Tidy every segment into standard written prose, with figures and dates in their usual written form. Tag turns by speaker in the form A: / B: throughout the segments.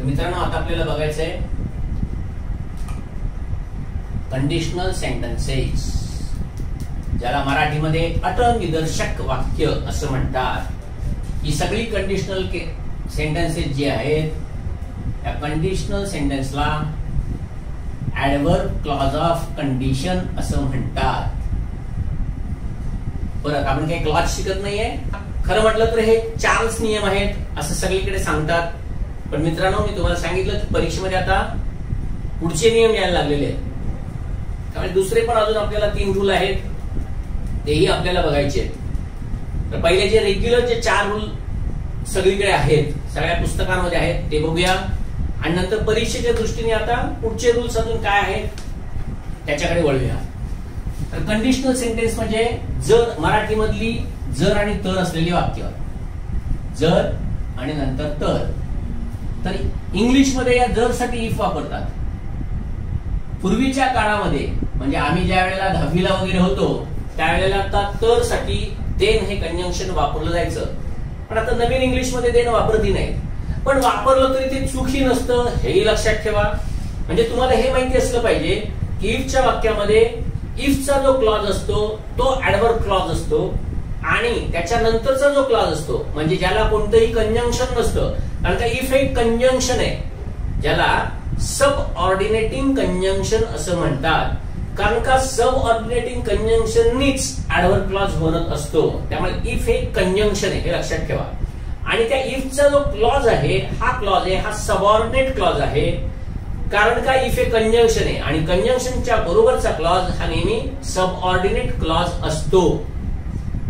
A: तर मित्रांनो आता आपल्याला बघायचं आहे कंडिशनल सेंटेन्सेस, ज्याला मराठीमध्ये अटनिदर्शक वाक्य असं म्हणतात. ही सगळी कंडिशनल सेंटेन्सेस जी आहेत त्या कंडिशनल सेंटेन्सला ऍडव्हर्ब क्लॉज ऑफ कंडिशन असं म्हणतात. परत आपण काही क्लॉज शिकत नाहीये. खरं म्हटलं तर हे 4 नियम आहेत असं सगळीकडे सांगतात. पण मित्रांनो मी तुम्हाला सांगितलं की परीक्षेमध्ये आता पुढचे नियम यायला लागलेले आहेत. त्यामुळे दुसरे पण अजून आपल्याला 3 रूल आहेत, तेही आपल्याला बघायचे आहेत. तर पहिले जे रेग्युलर जे 4 रूल सगळीकडे आहेत, सगळ्या पुस्तकांमध्ये आहेत, ते बघूया. आणि नंतर परीक्षेच्या दृष्टीने आता पुढचे रूल्स अजून काय आहेत त्याच्याकडे वळूया. तर कंडिशनल सेंटेन्स म्हणजे जर, मराठीमधली जर आणि तर असलेली वाक्य. जर आणि नंतर तर. तर इंग्लिश मध्ये या जर साठी इफ वापरतात. पूर्वीच्या काळामध्ये म्हणजे आम्ही ज्या वेळेला 10वीला वगैरे होतो त्यावेळेला आता तर साठी देन हे कंजंक्शन वापरलं जायचं. पण आता नवीन इंग्लिश मध्ये देन वापरती नाही. पण वापरलं तरी ते चुकी नसतं हेही लक्षात ठेवा. म्हणजे तुम्हाला हे माहिती असलं पाहिजे की इफच्या वाक्यामध्ये इफचा जो क्लॉज असतो तो ऍडव्हर्ब क्लॉज असतो आणि त्याच्यानंतरचा जो क्लॉज असतो म्हणजे ज्याला कोणतंही कंजंक्शन नसतं. कारण का इफ हे कंजंक्शन आहे ज्याला सब ऑर्डिनेटिंग कंजंक्शन असं म्हणतात. कारण का सब ऑर्डिनेटिंग कंजंक्शननीच ऍडव्हर्ब क्लॉज बनत असतो. त्यामुळे इफ हे कंजंक्शन आहे हे लक्षात ठेवा. आणि त्या इफचा जो क्लॉज आहे हा क्लॉज आहे हा सबऑर्डिनेट क्लॉज आहे. कारण का इफ हे कंजंक्शन आहे आणि कंजंक्शनच्या बरोबरचा क्लॉज हा नेहमी सबऑर्डिनेट क्लॉज असतो.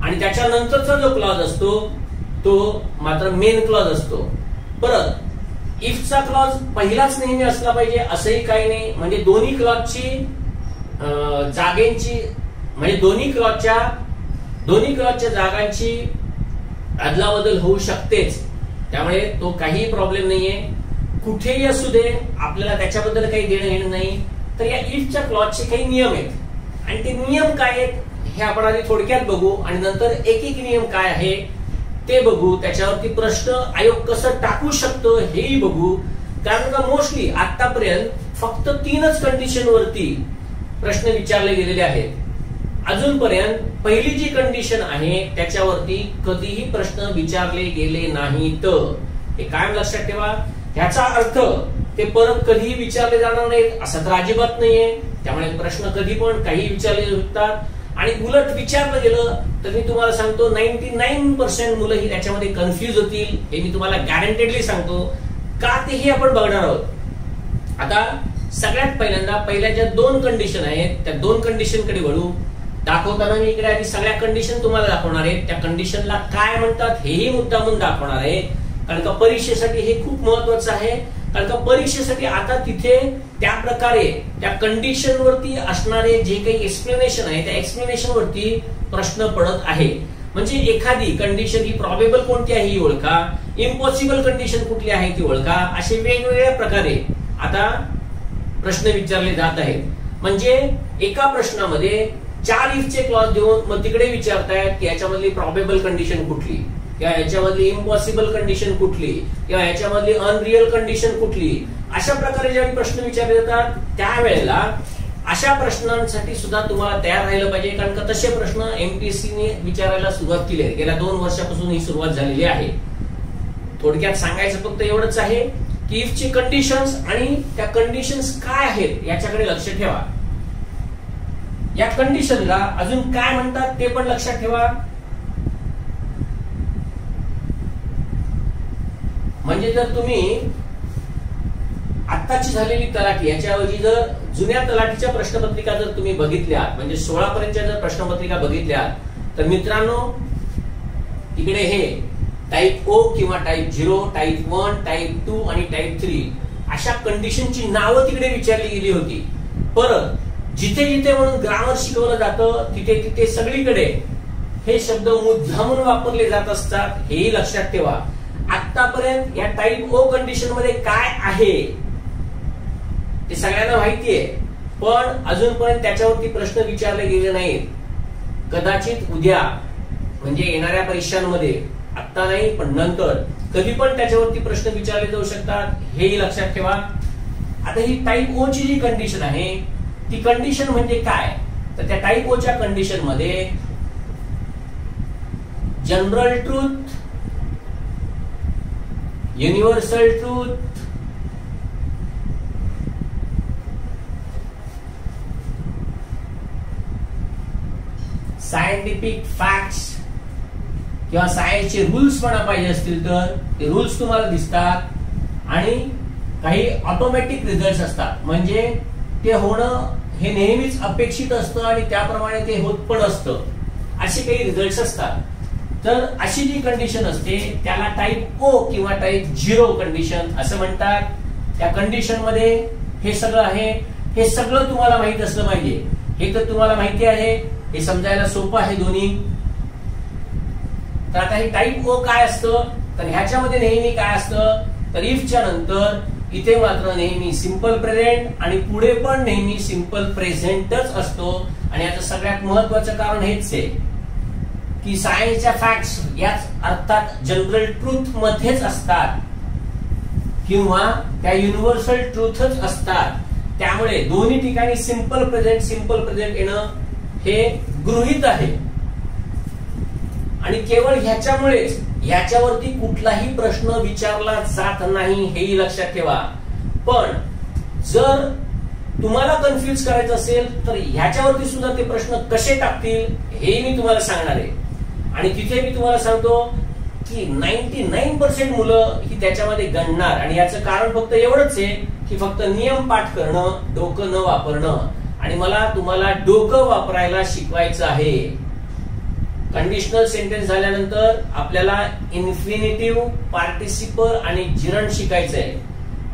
A: आणि त्याच्यानंतरचा जो क्लॉज असतो तो मात्र मेन क्लॉज असतो. परत इफचा क्लॉज पहिलाच नेहमी असला पाहिजे असंही काही नाही. म्हणजे दोन्ही क्लॉजची जागेंची म्हणजे दोन्ही क्लॉजच्या जागांची अदलाबदल होऊ शकतेच. त्यामुळे तो काही प्रॉब्लेम नाहीये. कुठेही असू दे आपल्याला त्याच्याबद्दल काही देणं घेणं नाही. तर या इफच्या क्लॉजचे काही नियम आहेत आणि ते नियम काय आहेत हे आपण आधी थोडक्यात बघू आणि नंतर एक एक नियम काय आहे ते बघू. त्याच्यावरती प्रश्न आयोग कसं टाकू शकतो हेही बघू. कारण का मोस्टली आतापर्यंत फक्त 3च कंडिशन वरती प्रश्न विचारले गेलेले आहेत. अजूनपर्यंत पहिली जी कंडिशन आहे त्याच्यावरती कधीही प्रश्न विचारले गेले नाहीत. हे कायम लक्षात ठेवा. ह्याचा अर्थ ते परत कधीही विचारले जाणार नाहीत असं तर अजिबात नाहीये. त्यामुळे प्रश्न कधी पण काही विचारले शकतात. आणि उलट विचारलं गेलं तर मी तुम्हाला सांगतो 99% मुलं ही त्याच्यामध्ये कन्फ्युज होतील. हे मी तुम्हाला गॅरंटेडली सांगतो. का तेही आपण बघणार आहोत. आता सगळ्यात पहिल्यांदा पहिल्या ज्या 2 कंडिशन आहेत त्या 2 कंडिशन कडे वळू. दाखवताना मी इकडे आधी सगळ्या कंडिशन तुम्हाला दाखवणार आहे. त्या कंडिशनला काय म्हणतात हेही मुद्दामून दाखवणार आहे. कारण का परीक्षेसाठी हे खूप महत्वाचं आहे. कारण का परीक्षेसाठी आता तिथे त्या प्रकारे त्या कंडिशन वरती असणारे जे काही एक्सप्लेनेशन आहे त्या एक्सप्लेनेशन वरती प्रश्न पडत आहे. म्हणजे एखादी कंडिशन ही प्रॉबेबल कोणती आहे ही ओळखा, इम्पॉसिबल कंडिशन कुठली आहे ती ओळखा. असे वेगवेगळ्या प्रकारे आता प्रश्न विचारले जात आहेत. म्हणजे एका प्रश्नामध्ये 4 इफचे क्लॉज देऊन मग तिकडे विचारतायत की याच्यामधली प्रॉबेबल कंडिशन कुठली किंवा याच्यामधली इम्पॉसिबल कंडिशन कुठली किंवा याच्यामधली अनरियल कंडिशन कुठली. अशा प्रकारे ज्यावेळी प्रश्न विचारले जातात त्यावेळेला अशा प्रश्नांसाठी सुद्धा तुम्हाला तयार राहिलं पाहिजे. कारण का तसे प्रश्न एमपीएससीने विचारायला सुरुवात केली आहे. गेल्या 2 वर्षापासून ही सुरुवात झालेली आहे. थोडक्यात सांगायचं फक्त एवढंच आहे की इफची कंडिशन्स आणि त्या कंडिशन्स काय आहेत याच्याकडे लक्ष ठेवा. या कंडिशनला अजून काय म्हणतात ते पण लक्षात ठेवा. म्हणजे जर तुम्ही आत्ताची झालेली तलाठी याच्याऐवजी जर जुन्या तलाठीच्या प्रश्नपत्रिका जर तुम्ही बघितल्या म्हणजे 16 पर्यंतच्या जर प्रश्नपत्रिका बघितल्या तर मित्रांनो तिकडे हे टाईप ओ किंवा टाईप 0, टाईप 1, टाईप 2 आणि टाईप 3 अशा कंडिशनची नावं तिकडे विचारली गेली होती. परत जिथे जिथे म्हणून ग्रामर शिकवलं जातं तिथे तिथे सगळीकडे हे शब्द मुद्दामून वापरले जात असतात. हेही लक्षात ठेवा. आतापर्यंत या टाईप ओ कंडिशन मध्ये काय आहे ते सगळ्यांना माहितीये. पण अजूनपर्यंत त्याच्यावरती प्रश्न विचारले गेले नाहीत. कदाचित उद्या म्हणजे येणाऱ्या परीक्षांमध्ये, आता नाही पण नंतर कधी पण त्याच्यावरती प्रश्न विचारले जाऊ शकतात, हेही लक्षात ठेवा. आता ही टाईप ओ ची जी कंडिशन आहे ती कंडिशन म्हणजे काय, तर त्या टाईप ओ च्या कंडिशन मध्ये general truth, universal truth, scientific facts किंवा सायन्सचे रूल्स म्हणा पाहिजे असतील तर ते रूल्स तुम्हाला दिसतात आणि काही ऑटोमॅटिक रिझल्ट असतात, म्हणजे ते होणं हे नेहमीच अपेक्षित असतं आणि त्याप्रमाणे ते होत पण असतं, असे काही रिझल्ट असतात. तर अशी जी कंडिशन असते त्याला टाईप ओ किंवा टाईप 0 कंडिशन असं म्हणतात. त्या कंडिशन मध्ये हे सगळं आहे, हे सगळं तुम्हाला माहित असलं पाहिजे. हे तर तुम्हाला माहिती आहे, हे समजायला सोपं आहे दोन्ही. तर आता हे टाईप ओ काय असतं, तर ह्याच्यामध्ये नेहमी काय असतं, तर इफच्या नंतर इथे मात्र नेहमी सिंपल प्रेझेंट आणि पुढे पण नेहमी सिंपल प्रेझेंटच असतो. आणि याचं सगळ्यात महत्वाचं कारण हेच आहे की सायन्सच्या फॅक्ट्स याच अर्थात जनरल ट्रूथ मध्येच असतात किंवा त्या युनिव्हर्सल ट्रूथच असतात. त्यामुळे दोन्ही ठिकाणी सिंपल प्रेझेंट येणं हे गृहीत आहे. आणि केवळ ह्याच्यामुळेच ह्याच्यावरती कुठलाही प्रश्न विचारला जात नाही, हेही लक्षात ठेवा. पण जर तुम्हाला कन्फ्युज करायचं असेल तर ह्याच्यावरती सुद्धा ते प्रश्न कसे टाकतील हे मी तुम्हाला सांगणार आहे. आणि तिथे मी तुम्हाला सांगतो की 99% मुलं ही त्याच्यामध्ये गणणार. आणि याचं कारण फक्त एवढंच आहे की फक्त नियम पाठ करणं, डोकं न वापरणं. आणि मला तुम्हाला डोकं वापरायला शिकवायचं आहे. कंडिशनल सेंटेन्स झाल्यानंतर आपल्याला इन्फिनिटिव्ह, पार्टिसिपल आणि जिरंड शिकायचं आहे.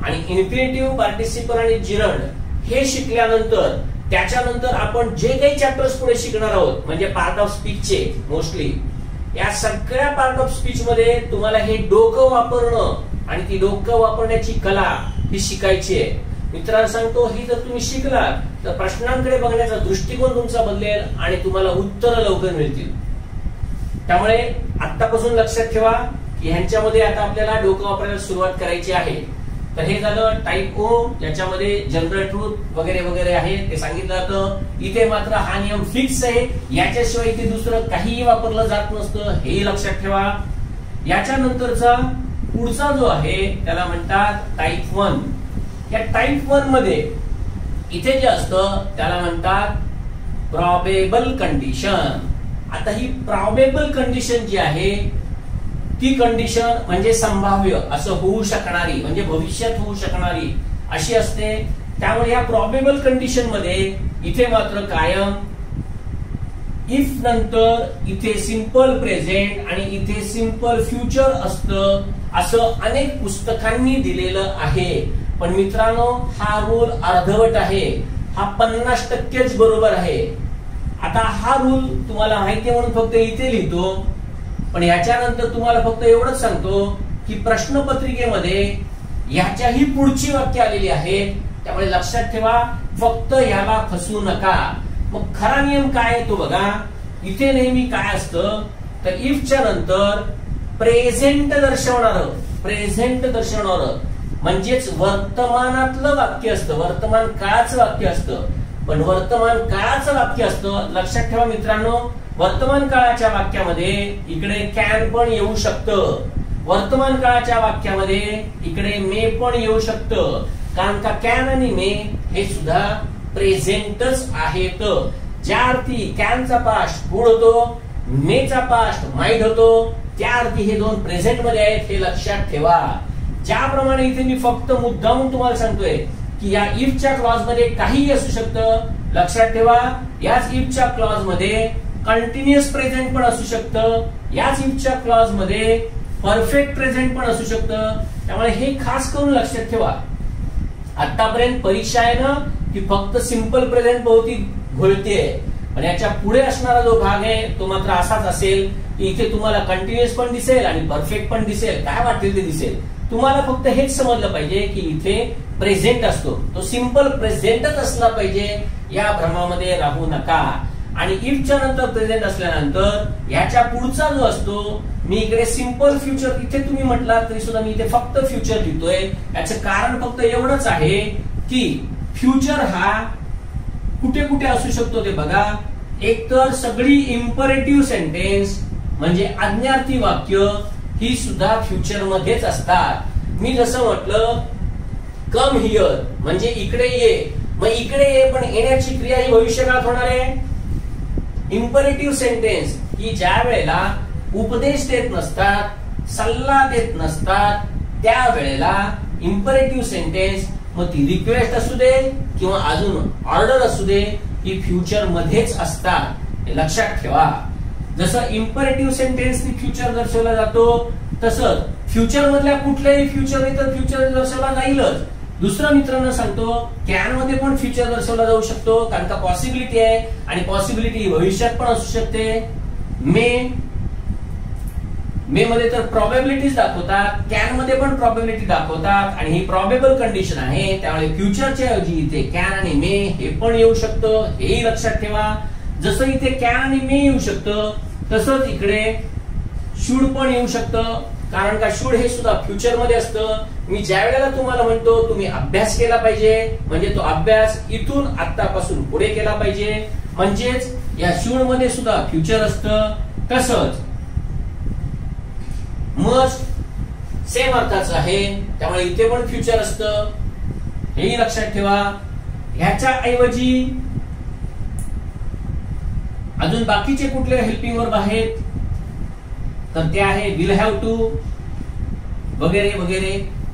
A: आणि इन्फिनिटिव्ह, पार्टिसिपल आणि जिरंड हे शिकल्यानंतर त्याच्यानंतर आपण जे काही चॅप्टर्स पुढे शिकणार आहोत म्हणजे पार्ट ऑफ स्पीचचे मोस्टली, या सगळ्या पार्ट ऑफ स्पीच मध्ये तुम्हाला हे डोकं वापरणं आणि ती डोकं वापरण्याची कला ही शिकायची आहे. मित्रांनो सांगतो, ही जर तुम्ही शिकलात तर प्रश्नांकडे बघण्याचा दृष्टिकोन तुमचा बदलेल आणि तुम्हाला उत्तरं लवकर मिळतील. त्यामुळे आतापासून लक्षात ठेवा की ह्यांच्यामध्ये आता आपल्याला डोकं वापरायला सुरुवात करायची आहे. तर हे झालं टाईप ओ, ज्याच्यामध्ये जनरल ट्रूथ वगैरे वगैरे आहे ते सांगितलं जातं. इथे मात्र हा नियम फिक्स आहे, याच्याशिवाय इथे दुसरं काहीही वापरलं जात नसतं, हे लक्षात ठेवा. याच्यानंतरचा पुढचा जो आहे त्याला म्हणतात टाईप 1. या टाईप 1 मध्ये इथे जे असतं त्याला म्हणतात प्रॉबेबल कंडिशन. आता ही प्रॉबेबल कंडिशन जी आहे ती कंडिशन म्हणजे संभाव्य, असं होऊ शकणारी, म्हणजे भविष्यात होऊ शकणारी अशी असते. त्यामुळे या प्रॉबेबल कंडिशन मध्ये इथे मात्र कायम इफ नंतर इथे सिंपल प्रेझेंट आणि इथे सिंपल फ्युचर असतं, असं अनेक पुस्तकांनी दिलेलं आहे. पण मित्रांनो, हा रूल अर्धवट आहे, हा 50%च बरोबर आहे. आता हा रूल तुम्हाला माहिती आहे म्हणून फक्त इथे लिहितो, पण याच्यानंतर तुम्हाला फक्त एवढंच सांगतो की प्रश्नपत्रिकेमध्ये ह्याच्याही पुढची वाक्य आलेली आहेत. त्यामुळे लक्षात ठेवा, फक्त ह्याला फसू नका. मग खरा नियम काय आहे तो बघा. इथे नेहमी काय असतं तर इफच्या नंतर प्रेझेंट दर्शवणारं म्हणजेच वर्तमानातलं वाक्य असतं, वर्तमान काळाचं वाक्य असतं. पण वर्तमान काळाचं वाक्य असतं, लक्षात ठेवा मित्रांनो, वर्तमान काळाच्या वाक्यामध्ये इकडे कॅन पण येऊ शकतं, वर्तमान काळाच्या वाक्यामध्ये इकडे मे पण येऊ शकतं. कारण का कॅन आणि मे हे सुद्धा प्रेझेंटच आहेत. ज्या अर्थी कॅनचा पास्ट गुड होतो, मेचा पास्ट माइट होतो, त्या अर्थी हे दोन प्रेझेंट मध्ये आहेत, हे लक्षात ठेवा. ज्याप्रमाणे इथे मी फक्त मुद्दामून तुम्हाला सांगतोय की या इफच्या क्लॉज मध्ये काहीही असू शकतं, लक्षात ठेवा. याच इफच्या क्लॉज मध्ये कंटिन्युअस प्रेझेंट पण असू शकतं, याच इफच्या क्लॉज मध्ये परफेक्ट प्रेझेंट पण असू शकतं. त्यामुळे हे खास करून लक्षात ठेवा. आतापर्यंत परीक्षा आहे ना की फक्त सिंपल प्रेझेंट भोवती घोळतेय, पण याच्या पुढे असणारा जो भाग आहे तो मात्र असाच असेल की इथे तुम्हाला कंटिन्युअस पण दिसेल आणि परफेक्ट पण दिसेल, काय वाटेल ते दिसेल. तुम्हाला फक्त हेच समजलं पाहिजे की इथे प्रेझेंट असतो, तो सिंपल प्रेझेंटच असला पाहिजे, या भ्रमामध्ये राहू नका. आणि इफच्या नंतर प्रेझेंट असल्यानंतर ह्याच्या पुढचा जो असतो मी इकडे सिंपल फ्युचर, इथे तुम्ही म्हटलात तरी सुद्धा मी इथे फक्त फ्युचर लिहितोय. याचं कारण फक्त एवढंच आहे की फ्युचर हा कुठे कुठे असू शकतो ते बघा. एकतर सगळी इम्परेटिव्ह सेंटेन्स म्हणजे आज्ञार्थी वाक्य ही सुद्धा फ्युचर मध्येच असतात. मी जसं म्हटलं कम हिअर म्हणजे इकडे ये, मग इकडे ये पण येण्याची क्रिया ही भविष्यकाळात होणार आहे. इम्परेटिव्ह सेंटेन्स ही ज्या वेळेला उपदेश देत नसतात, सल्ला देत नसतात, त्यावेळेला इम्परेटिव्ह सेंटेन्स मग ती रिक्वेस्ट असू दे किंवा अजून ऑर्डर असू दे ही फ्युचर मध्येच असतात. हे लक्षात ठेवा. जसं इम्परेटिव्ह सेंटेन्सनी फ्युचर दर्शवला जातो तसंच फ्युचर मधल्या कुठल्याही फ्युचर तर फ्युचर दर्शवला जाईलच. दुसरं मित्रांनो सांगतो कॅन मध्ये पण फ्युचर दर्शवला जाऊ शकतो कारण का पॉसिबिलिटी आहे आणि पॉसिबिलिटी भविष्यात पण असू शकते. मे मध्ये तर प्रॉबेबिलिटीज दाखवतात, कॅन मध्ये पण प्रॉबेबिलिटी दाखवतात आणि ही प्रॉबेबल कंडिशन आहे. त्यामुळे फ्युचरच्या ऐवजी इथे कॅन आणि मे हे पण येऊ शकतं, हेही लक्षात ठेवा. जसं इथे कॅन आणि मे येऊ शकतं तसंच इकडे शुड पण येऊ शकतं कारण का शुड हे सुद्धा फ्युचर मध्ये असतं. मी ज्या वेळेला तुम्हाला म्हणतो तुम्ही अभ्यास केला पाहिजे म्हणजे तो अभ्यास इथून आतापासून पुढे केला पाहिजे, म्हणजेच या शुड मध्ये सुद्धा फ्युचर असतं. तसंच मस्ट सेम अर्थाचं आहे त्यामुळे इथे पण फ्युचर असतं, हेही लक्षात ठेवा. ह्याच्या ऐवजी अजून बाकीचे कुठले हेल्पिंग वर्ब आहेत तर ते आहे विल हॅव टू वगैरे वगैरे.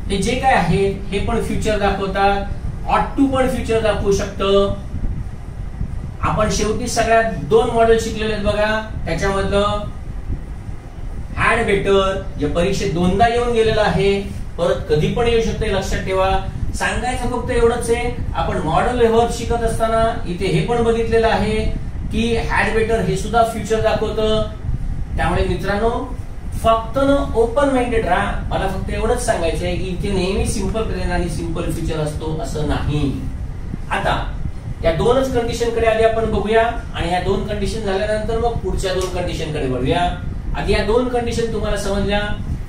A: हे जे काय आहे हे पण फ्युचर दाखवतात. ऑट टू पण फ्युचर दाखवू शकतं. आपण शेवटी सगळ्यात 2 मॉडेल शिकलेले आहेत बघा. त्याच्यामधलं हॅड बेटर जे परीक्षेत 2दा येऊन गेलेलं आहे, परत कधी पण येऊ शकते, लक्षात ठेवा. सांगायचं फक्त एवढंच आहे आपण मॉडेल वर्ब शिकत असताना इथे हे पण बघितलेलं आहे की हॅड बेटर हे सुद्धा फ्युचर दाखवतं. त्यामुळे मित्रांनो फक्त ओपन माइंडेड राहा. मला फक्त एवढंच सांगायचं आहे की इथे नेहमी सिंपल प्रेझेंट आणि सिंपल फ्युचर असतो असं नाही. आता या 2च कंडिशन कडे आधी आपण बघूया आणि या 2 कंडिशन झाल्यानंतर मग पुढच्या 2 कंडिशन कडे वळूया. आधी या 2 कंडिशन तुम्हाला समजल्या.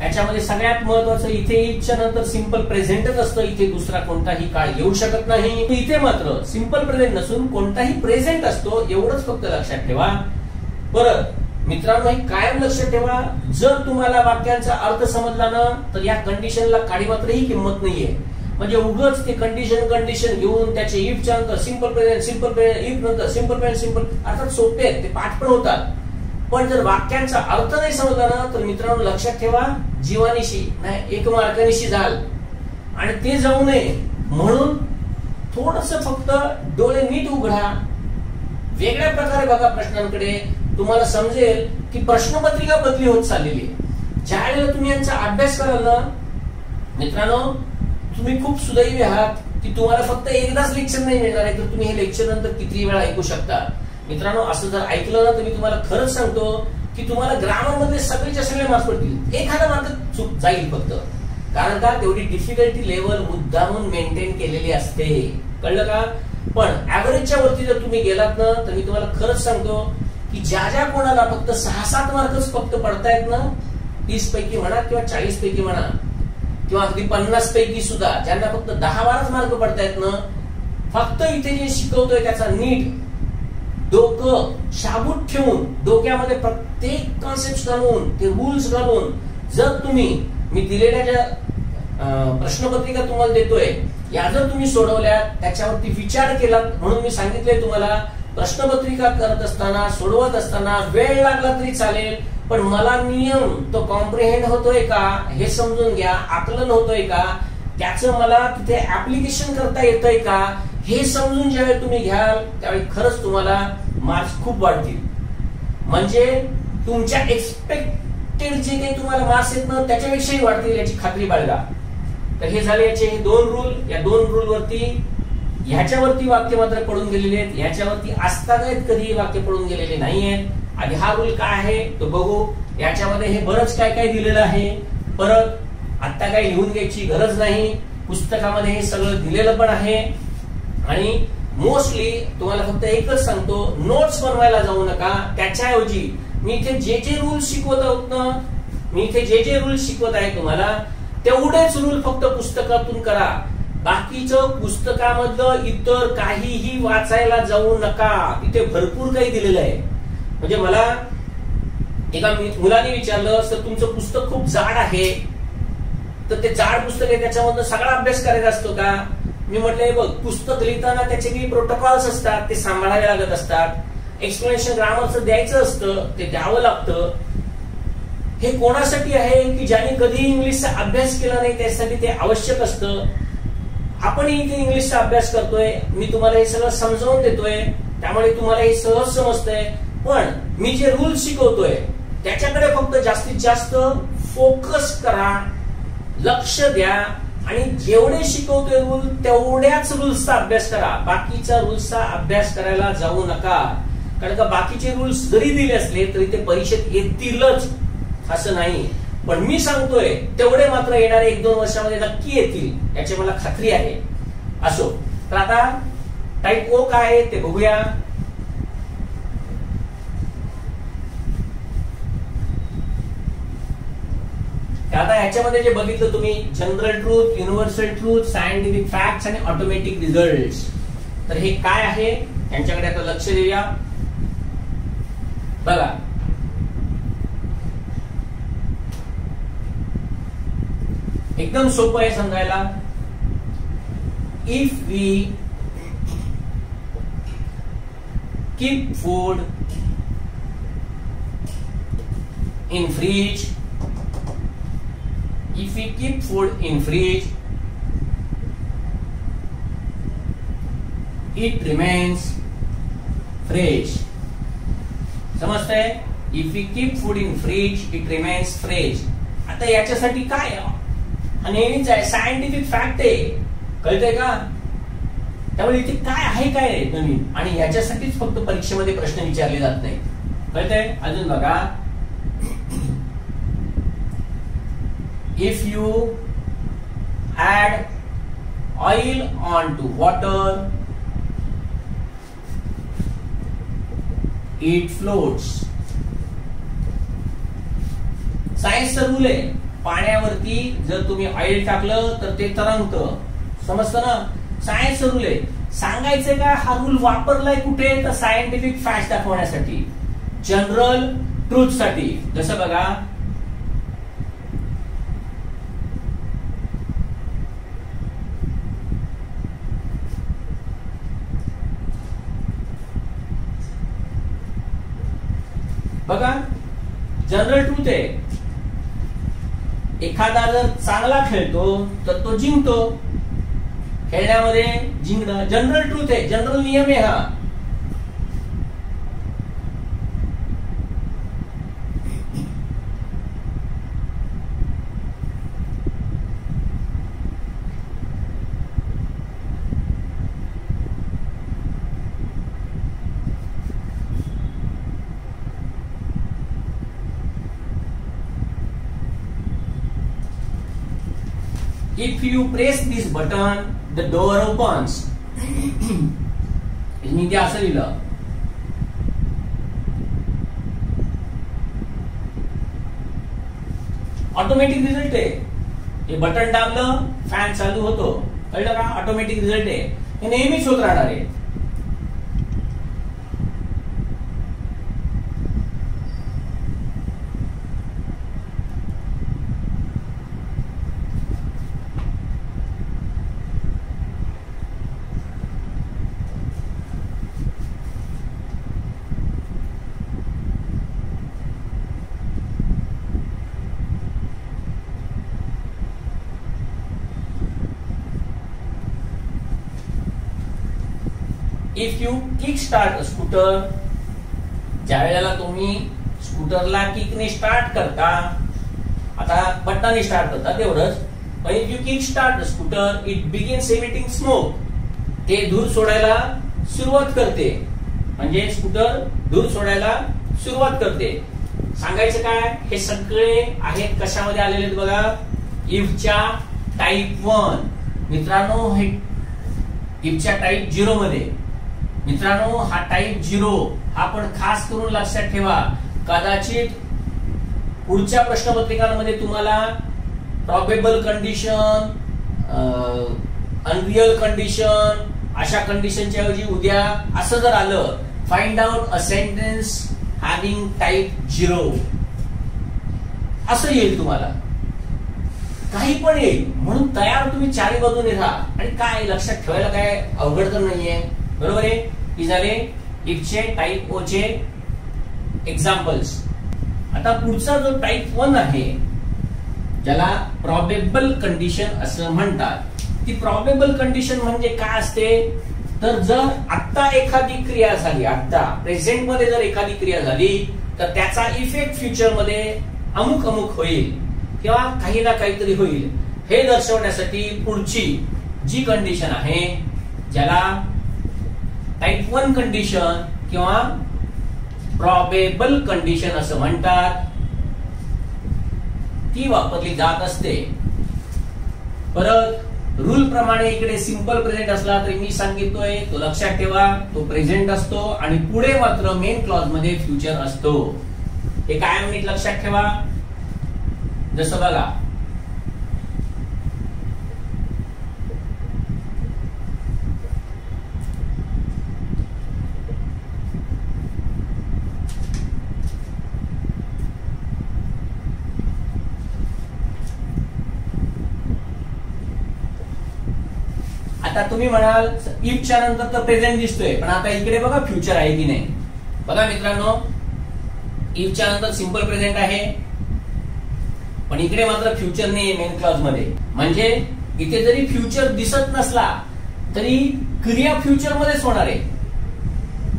A: याच्यामध्ये सगळ्यात महत्वाचं इथे इफच्या नंतर सिंपल प्रेझेंटच असतं, इथे दुसरा कोणताही काळ येऊ शकत नाही. इथे मात्र सिंपल प्रेझेंट नसून कोणताही प्रेझेंट असतो, एवढंच फक्त लक्षात ठेवा. परत मित्रांनो हे कायम लक्षात ठेवा, जर तुम्हाला वाक्यांचा अर्थ समजला ना तर या कंडिशनला काडीमात्रही किंमत नाहीये. म्हणजे उगाच ते कंडिशन घेऊन त्याचे इफच्या नंतर सिंपल प्रेझेंट इफ नंतर सिंपल प्रेझेंट सिंपल अर्थात सोपे आहेत, ते पाठ पण होतात. पण जर वाक्यांचा अर्थ नाही समजला ना तर मित्रांनो लक्षात ठेवा जीवानिशी नाही 1 मार्कानिशी जाल आणि ते जाऊ नये म्हणून थोडस फक्त डोळे नीट उघडा, वेगळ्या प्रकारे बघा प्रश्नांकडे. तुम्हाला समजेल की प्रश्नपत्रिका बदली होत चाललेली आहे. ज्या वेळेला तुम्ही यांचा अभ्यास कराल ना मित्रांनो तुम्ही खूप सुदैवी आहात की तुम्हाला फक्त एकदाच लेक्चर नाही मिळणार आहे तर तुम्ही हे लेक्चर नंतर किती वेळा ऐकू शकता. मित्रांनो असं जर ऐकलं ना तर मी तुम्हाला खरंच सांगतो की तुम्हाला ग्रामर मध्ये सगळेच्या सगळे मार्क्स पडतील. एखादा मार्क चूक जाईल फक्त कारण का तेवढी डिफिकल्टी लेवल मुद्दामून मेंटेन केलेली असते, कळलं का. पण ऍव्हरेजच्या वरती जर तुम्ही गेलात ना तर मी तुम्हाला खरंच सांगतो की ज्या कोणाला फक्त 6-7 मार्कच फक्त पडतायत ना 30 पैकी म्हणा किंवा 40 पैकी म्हणा किंवा अगदी 50 पैकी सुद्धा ज्यांना फक्त 10-12 मार्क पडतायत ना फक्त इथे जे शिकवतोय त्याचा नीट डोकं शाबूत ठेवून डोक्यामध्ये प्रत्येक कॉन्सेप्ट घालून ते रूल्स घालून जर तुम्ही मी दिलेल्या ज्या प्रश्नपत्रिका तुम्हाला देतोय या जर तुम्ही सोडवल्या त्याच्यावरती विचार केला म्हणून मी सांगितलंय तुम्हाला प्रश्नपत्रिका करत असताना सोडवत असताना वेळ लागला तरी चालेल पण मला नियम तो कॉम्प्रिहेंड होतोय का हे समजून घ्या, आकलन होतोय का त्याचं मला तिथे ऍप्लिकेशन करता येतंय का हे समजून ज्यावेळी तुम्ही घ्याल त्यावेळी खरंच तुम्हाला मार्क्स खूप वाढतील. म्हणजे तुमच्या एक्सपेक्टेड जे काही तुम्हाला मार्क्स आहेत ना त्याच्यापेक्षाही वाढतील याची खात्री बाळगा. तर हे झाले याचे 2 रूल. या 2 रूल वरती ह्याच्यावरती वाक्य मात्र पडून गेलेले आहेत, ह्याच्यावरती आस्थागत कधी वाक्य पडून गेलेले नाहीयेत. आधी हा रूल काय आहे तो बघू. याच्यामध्ये हे बरंच काय काय दिलेलं आहे. परत आता काही लिहून घ्यायची गरज नाही, पुस्तकामध्ये हे सगळं दिलेलं पण आहे आणि मोस्टली तुम्हाला फक्त एकच सांगतो, नोट्स बनवायला जाऊ नका. त्याच्याऐवजी मी इथे जे जे रूल्स शिकवत आहोत ना, मी इथे जे जे रूल्स शिकवत आहे तुम्हाला तेवढेच रूल फक्त पुस्तकातून करा. बाकीचं पुस्तकामधलं इतर काहीही वाचायला जाऊ नका. तिथे भरपूर काही दिलेलं आहे. म्हणजे मला एका मुलाने विचारलं, सर तुमचं पुस्तक खूप जाड आहे, तर ते जाड पुस्तक आहे त्याच्यामधनं सगळा अभ्यास करायचा असतो का? मी म्हटलं बघ, पुस्तक लिहिताना त्याचे काही प्रोटोकॉल्स असतात, ते सांभाळावे लागत असतात. एक्सप्लेनेशन ग्रामरचं द्यायचं असतं, ते द्यावं लागतं. हे कोणासाठी आहे की ज्याने कधी इंग्लिशचा अभ्यास केला नाही त्यासाठी ते आवश्यक असतं. आपण इथे इंग्लिशचा अभ्यास करतोय, मी तुम्हाला हे सगळं समजावून देतोय, त्यामुळे तुम्हाला हे सहज समजतंय. पण मी जे रूल्स शिकवतोय त्याच्याकडे फक्त जास्तीत जास्त फोकस करा, लक्ष द्या आणि जेवढे शिकवतोय रूल तेवढ्याच रूल्सचा अभ्यास करा. बाकीच्या रूल्सचा अभ्यास करायला जाऊ नका. कारण का बाकीचे रूल्स जरी दिले असले तरी ते परीक्षेत येतीलच असं नाही. पण मी सांगतोय तेवढे मात्र येणारे 1-2 वर्षामध्ये नक्की येतील, याची मला खात्री आहे. असो, तर आता टाईप ओ काय आहे ते बघूया. आता ह्याच्यामध्ये जे बघितलं तुम्ही, general truth, universal truth, scientific facts आणि ऑटोमॅटिक रिझल्ट्स. तर हे काय आहे यांच्याकडे आता लक्ष देऊया. बघा, एकदम सोपं आहे समजायला. If we keep food in fridge, if we keep food in fridge, it remains fresh. समजतंय? If we keep food in fridge, it remains fresh. आता याच्यासाठी काय नेहमीच आहे, सायंटिफिक फॅक्ट आहे, कळतंय का? त्यामुळे इथे काय आहे काय नवीन, आणि याच्यासाठीच फक्त परीक्षेमध्ये प्रश्न विचारले जात नाही. कळतंय? अजून बघा, if you add oil onto water, it floats. सायन्सचा रूल आहे, पाण्यावरती जर तुम्ही ऑइल टाकलं तर ते तरंगतं. समजतं ना? सायन्सचा रूल आहे. सांगायचंय का हा रूल वापरलाय कुठे? तर सायंटिफिक फॅक्ट दाखवण्यासाठी, जनरल ट्रूथ साठी. जसं बघा, बघा, जनरल ट्रूथ आहे, एखादा जर चांगला खेळतो तर तो जिंकतो. खेळण्यामध्ये जिंकणं जनरल ट्रूथ आहे, जनरल नियम आहे हा. If you press this button, the door opens. मी ते असं लिहिलं. ऑटोमॅटिक रिझल्ट आहे. हे बटन दाबलं, फॅन चालू होतो. कळलं का? ऑटोमॅटिक रिझल्ट आहे. हे नेहमीच होत राहणार आहे. If you kick start scooter, ज्या वेळेला तुम्ही स्कूटरला किकने स्टार्ट करता, आता बटनाने स्टार्ट करता तेवढंच, पण if you kick start scooter, it begins emitting smoke. ते धूर सोडायला सुरुवात करते, म्हणजे स्कूटर धूर सोडायला सुरुवात करते. सांगायचं काय, हे सगळे आहेत कशामध्ये आलेले आहेत बघा, इफच्या टाईप 1. मित्रांनो, हे इफच्या टाईप 0 मध्ये. मित्रांनो, हा टाईप 0 हा पण खास करून लक्षात ठेवा. कदाचित पुढच्या प्रश्नपत्रिकांमध्ये तुम्हाला प्रॉबेबल कंडिशन, अनरियल कंडिशन अशा कंडिशनच्या ऐवजी उद्या असं जर आलं, find out a sentence having type 0 असं येईल, तुम्हाला काही पण येईल. म्हणून तयार तुम्ही चारी बाजूने राहा. आणि काय लक्षात ठेवायला काय अवघड तर नाहीये, बरोबर आहे. ही झाले इफचे टाईप ओ चे एक्झाम्पल्स. आता पुढचा जो टाईप 1 आहे, ज्याला प्रॉबेबल कंडिशन असं म्हणतात. ती प्रॉबेबल कंडिशन म्हणजे काय असते, तर जर आत्ता एखादी क्रिया झाली, आत्ता प्रेझेंट मध्ये जर एखादी क्रिया झाली, तर त्याचा इफेक्ट फ्युचर मध्ये अमुक अमुक होईल किंवा काही ना काहीतरी होईल, हे दर्शवण्यासाठी पुढची जी कंडिशन आहे, ज्याला टाईप 1 कंडिशन किंवा प्रॉबेबल कंडिशन असं म्हणतात, ती वापरली जात असते. परत रूल प्रमाणे इकडे सिंपल प्रेझेंट असला तरी मी सांगितलोय तो लक्षात ठेवा, तो प्रेझेंट असतो आणि पुढे मात्र मेन क्लॉज मध्ये फ्युचर असतो. हे कायम नीट लक्षात ठेवा. जसं बघा, आता तुम्ही म्हणाल इफच्या नंतर तर प्रेझेंट दिसतोय, पण आता इकडे बघा फ्युचर आहे की नाही. बघा मित्रांनो, इफच्या नंतर सिंपल प्रेझेंट आहे, पण इकडे मात्र फ्युचर नाही मेन क्लॉज मध्ये. म्हणजे इथे जरी फ्युचर दिसत नसला तरी क्रिया फ्युचर मध्येच होणार आहे.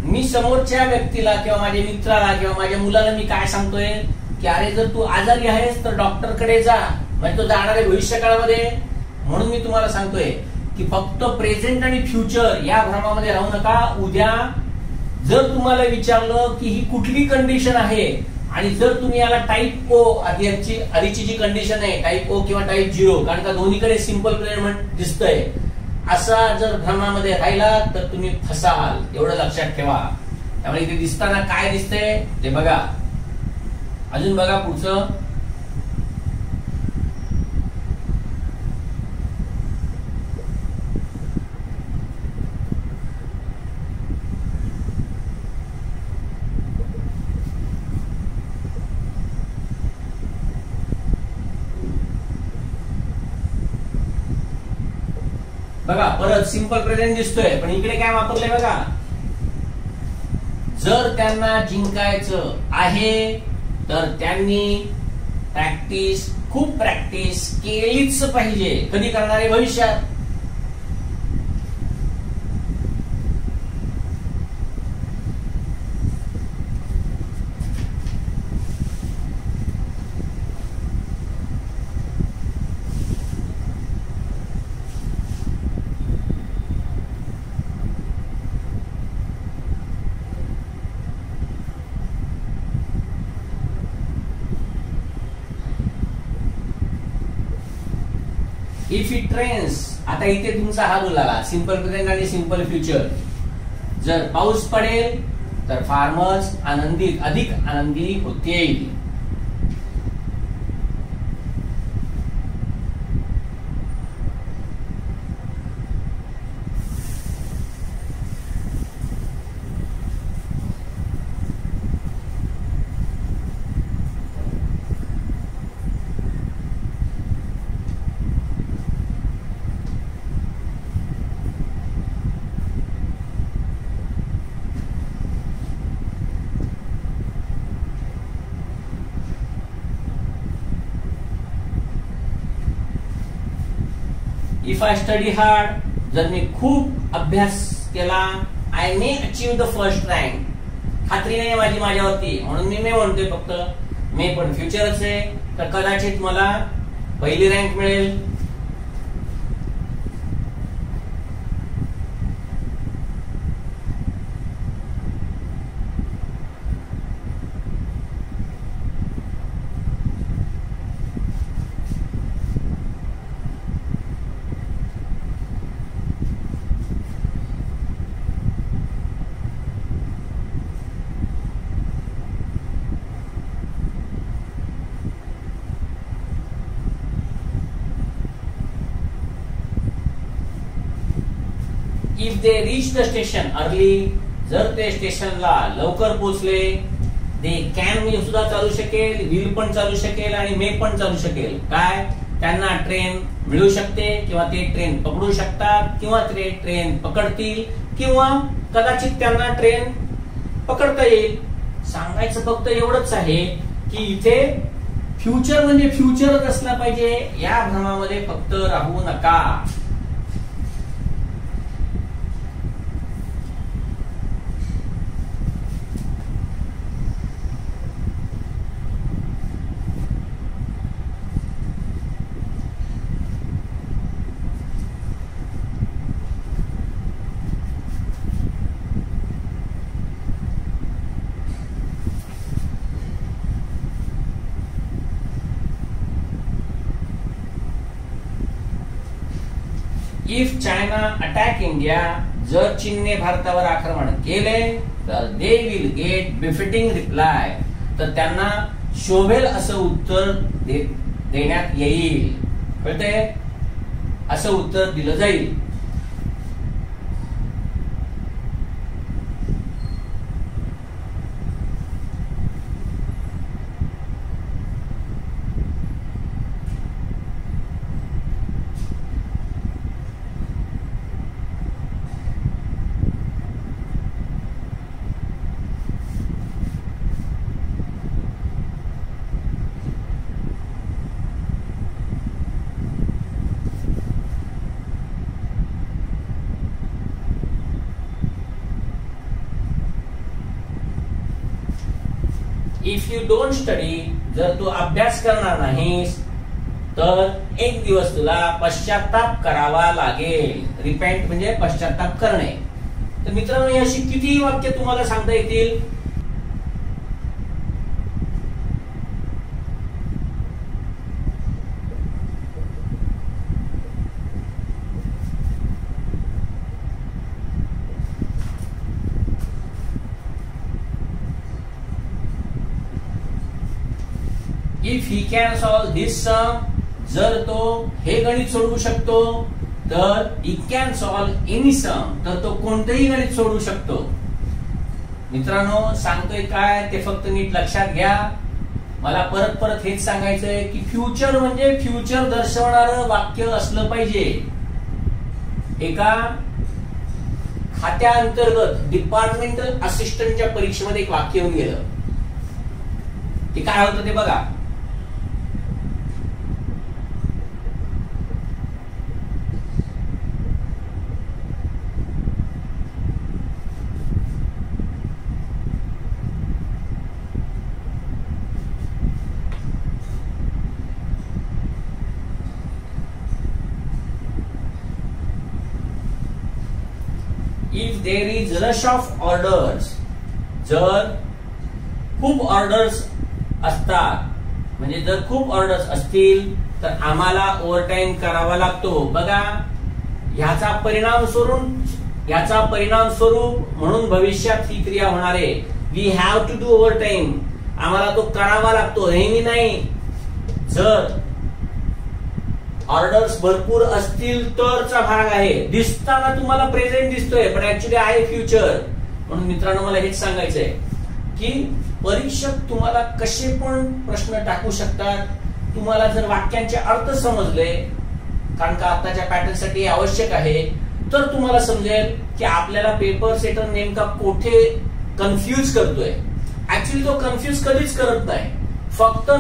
A: मी समोरच्या व्यक्तीला किंवा माझ्या मित्राला किंवा माझ्या मुलाला मी काय सांगतोय की अरे जर तू आजारी आहेस तर डॉक्टरकडे जा, म्हणजे तो जाणार आहे भविष्य काळामध्ये. म्हणून मी तुम्हाला सांगतोय की फक्त प्रेझेंट आणि फ्युचर या भ्रमामध्ये राहू नका. उद्या जर तुम्हाला विचारलं की ही कुठली कंडिशन आहे आणि जर तुम्ही याला टाईप ओ, आधीची जी कंडिशन आहे टाईप ओ किंवा टाईप 0, कारण का दोन्हीकडे सिंपल प्रेझेंट दिसतंय, असा जर भ्रमामध्ये राहिला तर तुम्ही फसाल, एवढं लक्षात ठेवा. त्यामुळे इथे दिसताना काय दिसतंय ते बघा. अजून बघा पुढचं, बघा परत सिंपल प्रेझेंट दिसतोय, पण इकडे काय वापरलंय बघा. जर त्यांना जिंकायचं आहे तर त्यांनी खूप प्रॅक्टिस केलीच पाहिजे. कधी करणार आहे, भविष्यात. इफ इट रेन्स, आता इथे तुमचा हा रूल आला, सिंपल प्रेझेंट आणि सिंपल फ्युचर. जर पाऊस पडेल तर फार्मर्स अधिक आनंदी होतील. इफ आय स्टडी हार्ड, जर मी खूप अभ्यास केला, I may achieve the first rank. खात्री नाही माझी माझ्यावरती, म्हणून मी म्हणतोय फक्त मे, पण फ्युचरच आहे तर कदाचित मला पहिली रँक मिळेल. If they reach the station early, जर ते स्टेशनला लवकर पोहोचले, दे कॅन मी सुद्धा चालू शकेल, विल पण चालू शकेल आणि मे पण चालू शकेल. काय, त्यांना ट्रेन मिळू शकते किंवा ते ट्रेन पकडू शकतात किंवा ते ट्रेन पकडतील किंवा कदाचित त्यांना ट्रेन पकडता येईल. सांगायचं फक्त एवढंच आहे की इथे फ्युचर म्हणजे फ्युचरच असला पाहिजे, या भ्रमामध्ये फक्त राहू नका. इफ चायना अटॅक इंडिया, जर चीनने भारतावर आक्रमण केले तर they will get befitting reply, तर त्यांना शोभेल असं उत्तर देण्यात येईल. कळतंय? असं उत्तर दिलं जाईल. इफ यू डोंट स्टडी, जर तू अभ्यास करणार नाहीस तर एक दिवस तुला पश्चाताप करावा लागेल. रिपेंट म्हणजे पश्चाताप करणे. तर मित्रांनो, ही अशी किती वाक्य तुम्हाला सांगता येतील? इफ ही कॅन सॉल्व दिस सम, जर तो हे गणित सोडवू शकतो तर ही कॅन सॉल्व एनी सम, तर तो कोणतेही गणित सोडवू शकतो. मित्रांनो, सांगतोय काय ते फक्त नीट लक्षात घ्या. मला परत परत हेच सांगायचंय की फ्युचर म्हणजे फ्युचर दर्शवणारं वाक्य असलं पाहिजे. एका खात्याअंतर्गत डिपार्टमेंटल असिस्टंटच्या परीक्षेमध्ये एक वाक्य येऊन गेलं. ते काय होतं ते बघा. If there is rush of orders, जर खूप ऑर्डर्स असतात, म्हणजे जर खूप ऑर्डर्स असतील तर आम्हाला ओव्हरटाईम करावा लागतो. बघा, ह्याचा परिणाम स्वरूप म्हणून भविष्यात ही क्रिया होणार आहे. We have to do overtime, आम्हाला तो करावा लागतो, नेहमी नाही. जर ऑर्डर्स भरपूर असतील तरचा भाग आहे. दिसताना तुम्हाला प्रेझेंट दिसतोय पण ऍक्च्युली आहे फ्युचर. म्हणून मित्रांनो, मला हेच सांगायचंय की परीक्षक तुम्हाला कसे पण प्रश्न टाकू शकतात. तुम्हाला जर वाक्यांचे अर्थ समजले, कारण का आताच्या पॅटर्न साठी आवश्यक आहे, तर तुम्हाला समजेल की आपल्याला पेपर सेटर नेमका कुठे कन्फ्यूज करतोय. ऍक्च्युली तो कन्फ्यूज कधीच करत नाही. फक्त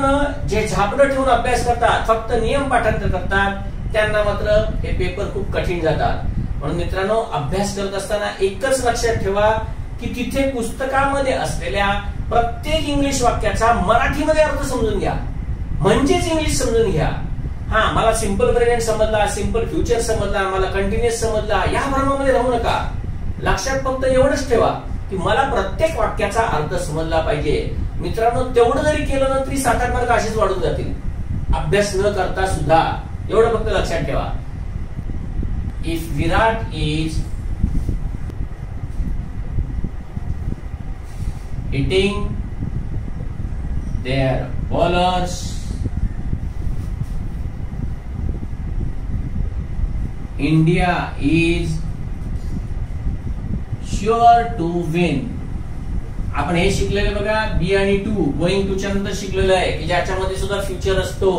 A: जे झापडं ठेवून अभ्यास करतात, फक्त नियम पाठांतर करतात, त्यांना मात्र हे पेपर खूप कठीण जातात. म्हणून मित्रांनो, अभ्यास करत असताना एकच लक्षात ठेवा की तिथे पुस्तकामध्ये असलेल्या प्रत्येक इंग्लिश वाक्याचा मराठीमध्ये अर्थ समजून घ्या, म्हणजेच इंग्लिश समजून घ्या. हा, मला सिंपल प्रेझेंट समजला, सिंपल फ्युचर समजला, मला कंटिन्युअस समजला, या भ्रमामध्ये राहू नका. लक्षात फक्त एवढंच ठेवा की मला प्रत्येक वाक्याचा अर्थ समजला पाहिजे. मित्रांनो, तेवढं जरी केलं ना तरी 7-8 मार्क असेच वाढून जातील, अभ्यास न करता सुद्धा. एवढं फक्त लक्षात ठेवा. If Virat is hitting their bowlers, India is sure to win. आपण हे शिकलेले बघा, बी आणि टू, गोइंग टू च्या नंतर शिकलेलं आहे की ज्याच्यामध्ये सुद्धा फ्युचर असतो.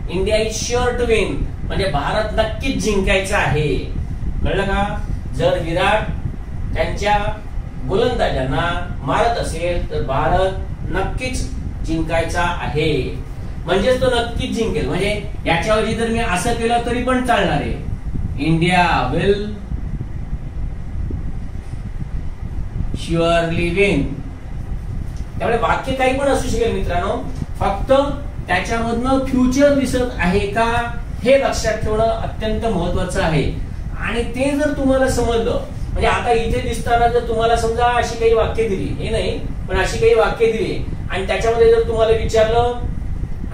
A: India is sure to win म्हणजे भारत नक्कीच जिंकायचा आहे. कळलं का? जर विराट त्यांच्या गोलंदाजांना मारत असेल तर भारत नक्कीच जिंकायचा आहे. म्हणजेच तो नक्कीच जिंकेल. म्हणजे याच्याऐवजी जर मी असं केलं तरी पण चालणार आहे. India will surely win. त्यामुळे वाक्य काही पण असू शकेल मित्रांनो, फक्त त्याच्यामधनं फ्युचर दिसत आहे का हे लक्षात ठेवणं अत्यंत महत्वाचं आहे. आणि ते जर तुम्हाला समजलं, म्हणजे आता इथे दिसताना जर तुम्हाला समजा अशी काही वाक्य दिली, हे नाही पण अशी काही वाक्य दिली आणि त्याच्यामध्ये जर तुम्हाला विचारलं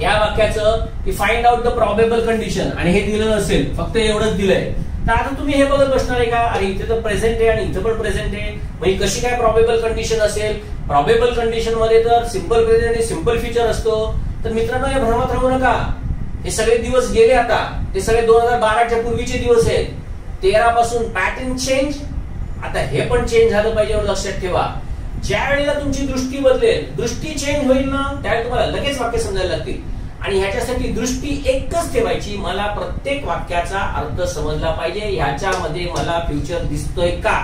A: या वाक्याचं की find out the probable condition आणि हे दिलं नसेल, फक्त एवढंच दिलंय, तर आता तुम्ही हे बघत बसणार आहे का, अरे इथे तर प्रेझेंट आहे आणि इथे पण प्रेझेंट आहे, मग कशी काय प्रॉबेबल कंडिशन असेल. प्रॉबेबल कंडिशन मध्ये तर सिंपल प्रेझेंट आणि सिंपल फ्युचर असतो. तर मित्रांनो या भ्रमात राहू नका. हे सगळे दिवस गेले, आता ते सगळे 2012च्या पूर्वीचे दिवस आहेत. 13 पासून पॅटर्न चेंज, आता हे पण चेंज झालं पाहिजे एवढं लक्षात ठेवा. ज्या वेळेला तुमची दृष्टी बदलेल, दृष्टी चेंज होईल ना, त्यावेळेला तुम्हाला लगेच वाक्य समजायला लागतील. आणि ह्याच्यासाठी दृष्टी एकच ठेवायची, मला प्रत्येक वाक्याचा अर्थ समजला पाहिजे. ह्याच्यामध्ये मला फ्युचर दिसतोय का,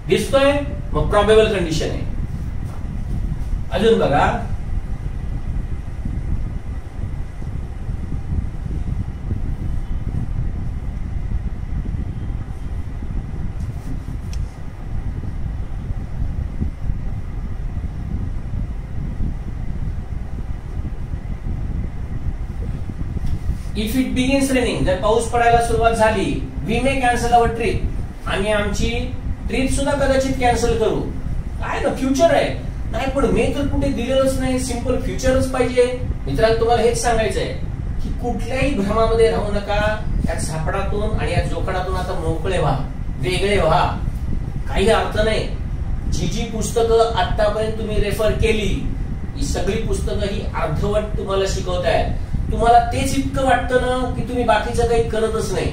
A: दिसतोय मग प्रॉबेबल कंडिशन आहे. अजून बघा, इफ इट बिगिन्स रेनिंग, जर पाऊस पडायला सुरुवात झाली, we may cancel our trip, आम्ही आमची ट्रिप सुद्धा कदाचित कॅन्सल करू. काय ना फ्युचर आहे. नाही पण मे तर कुठे दिलेलंच नाही, सिंपल फ्युचरच पाहिजे. मित्रांनो तुम्हाला हेच सांगायचं आहे की कुठल्याही भ्रमामध्ये राहू नका. या सापडातून आणि या जोखडातून आता मोकळे व्हा, वेगळे व्हा. काही अर्थ नाही. जी पुस्तकं आतापर्यंत तुम्ही रेफर केली, ही सगळी पुस्तकं ही अर्धवट तुम्हाला शिकवत आहेत. तुम्हाला तेच इतकं वाटतं ना की तुम्ही बाकीचं काही करतच नाही.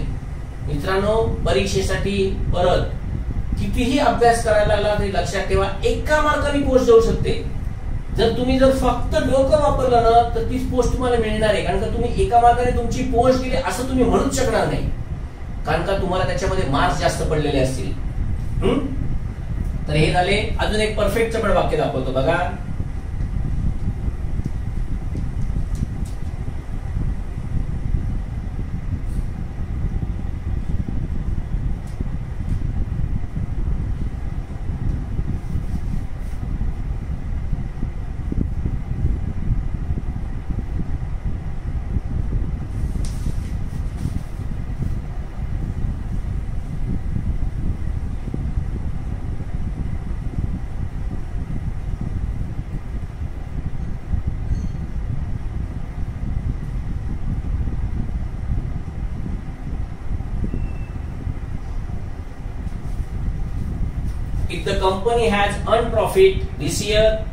A: मित्रांनो परीक्षेसाठी परत कितीही अभ्यास करायला लागला तरी लक्षात ठेवा, एका मार्काने पोस्ट जाऊ शकते. जर फक्त डोकं वापरलं ना तर तीच पोस्ट तुम्हाला मिळणार आहे. कारण का तुम्ही एका मार्काने तुमची पोस्ट गेली असं तुम्ही म्हणूच शकणार नाही, कारण का तुम्हाला त्याच्यामध्ये मार्क्स जास्त पडलेले असतील. तर हे झाले. अजून एक परफेक्टचं पण वाक्य दाखवतो बघा. If the company has earned profit this year,